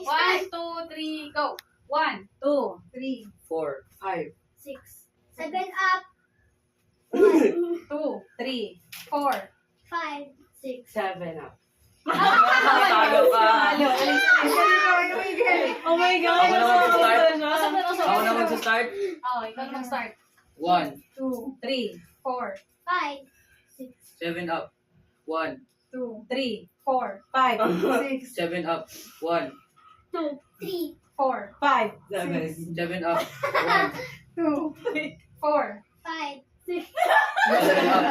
1, 2, 3, go. 1, 2, 3, 4, 5. 6, 7 up. 2, 3, 4. 5, 6. 7 up. Talo ka. Oh my God! Ako na mag-start. Ako Ako na mag-start. Oh, ikaw na mag-start. 1, 2, 3, 4, 5, 6. 7 up. 1, 2, 3, 4, 5, 6, 7 up. 1, 2, 3. 4, 5, 7 up. 1, 2, 4, 5, 6. 7 up.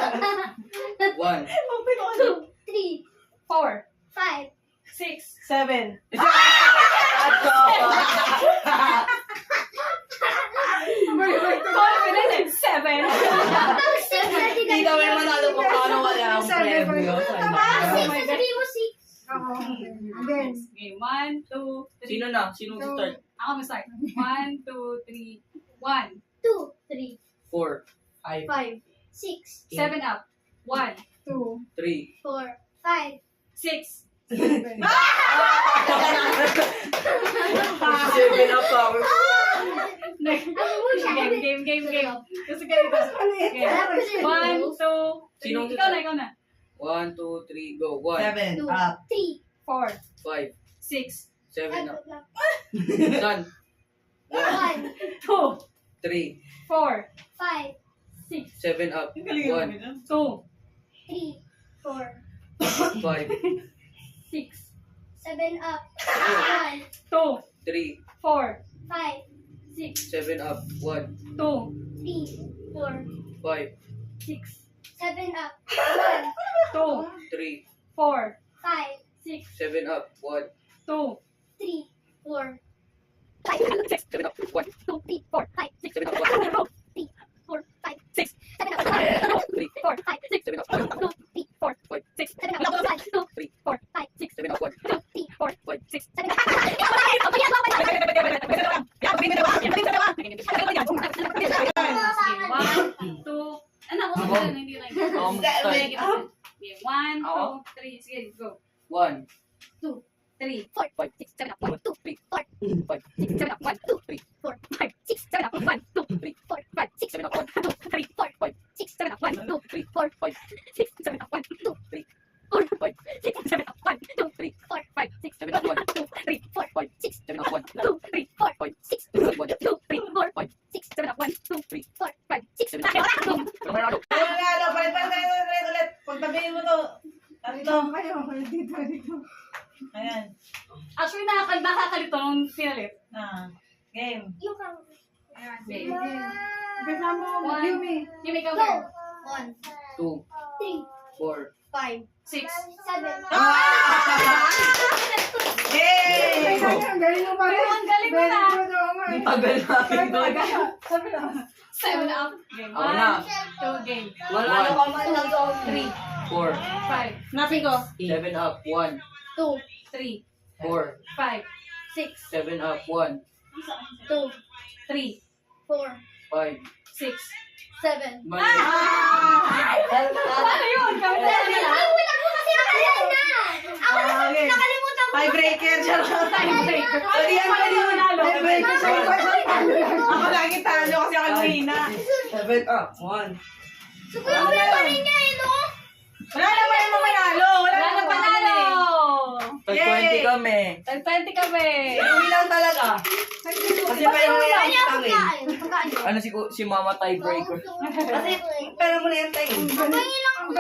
1, 2, 3. 4, 5. 6. 7. Confident in 7. Hindi kami manalo kung paano wala ang premyo. Sabihin mo 6. Again. Okay, 1, 2, 3. Sino na? Sinong start? Ako mag-start. 1, 2, 3, 1, 2, 3. 4, 5, 5, 6. 7 up. 1, 2, 3. 4, 5. 6. 7 up ako. Game. Gusto ka dito. Okay. 1, 2, 3. Sinong Ikaw na. 1, 2, 3, go. 1, 2, 3. 4, 5, 6, 7 up. Done. 1, 2, 3, 4, 5, 6, 7 up. 1, 2, 3, 4, 5, 6, 7 up. 1, 2, 3, 4, 5, 6, 7 up. 1, 2, 3, 4, 5, 6, 7 up. 1, 2, 3, 4, 5, 6, 7 up. 1, 2, 3, 4, 6, 7 up. 1, 2, 3, 4, 5, 6, 7 up. 3, 4, 5, 6, 7 up. 3, 4, 5, 6, 7 up. 2, 3, 4, 5, 6, 7 up. 5, 2, 3, 4, 5, 6, 7 up. 1, 2, 3, 4, 4, 6, 7 up. 1, 2, anak, ako na hindi lang. Ako mag-start. Okay, 1, 2, 3, sige, go. 1, 3, 4, 5, 6, 7 up. 1, 2, 3, 4, 5, 6, 7 up. 1, 2, 3, 4, 5, 6, 7 up. 1, 2, 3, 4, 5, 6, 7 up. 1, 2, 3, 4, 5, 6, 7 up. 1, 2, 3, 4, 5, 6, 7 up. 1, 2, 3, 4, 5, 6, 7 up. 1, 2, 3, 4, 5, 6, 7 up. 1, 2, 3, 4, 5, 6, 7 up. 1, 2, 3, 4, 5, 6, 7 up. 1, 2, 3, 4, 5, 6, 7 up. 1, 2, 3, 4, 5, 6, 7 up. Manalo. Ulit. Pagtabihin mo to. Dito. Ayan. Actually, nakakalito nung pinalit. Game. Yung kang... Game. Kasama mo, Yumi. Yumi, go. Go! 1, 2, 3, 4, 5, 6. 7. Yay! Ang galing mo na. tagal namin doon. 7 up. Game. Ako na. 1, 2, game. Manalo ka man lang doon. 3, 4, 5, Napin ko. 7 up. 1, 2, 3, 4, 5, 6, 7 up. 1, 2, 3, 4, 5, 6. 7. mali. Paano yun? Kami na Ay, wala ko kasi nakalala na. Ako na Okay. nakalimutan ko. Tiebreaker. tiebreaker. Pwede yan, pwede yan. Manalo. Ako lagi talo kasi ako lumina. 7 up. 1. Siguro wala pa rin niya eh, no? Wala naman yung manalo. Wala na panalo. Tag Yay! 20 kami. Tag 20 kami. Inuwi lang talaga. Kasi pa yung Kaya yung pagkain. Pagkain. Ano si mama tiebreaker. Kasi, Pero mo na yan tayo. pagkain lang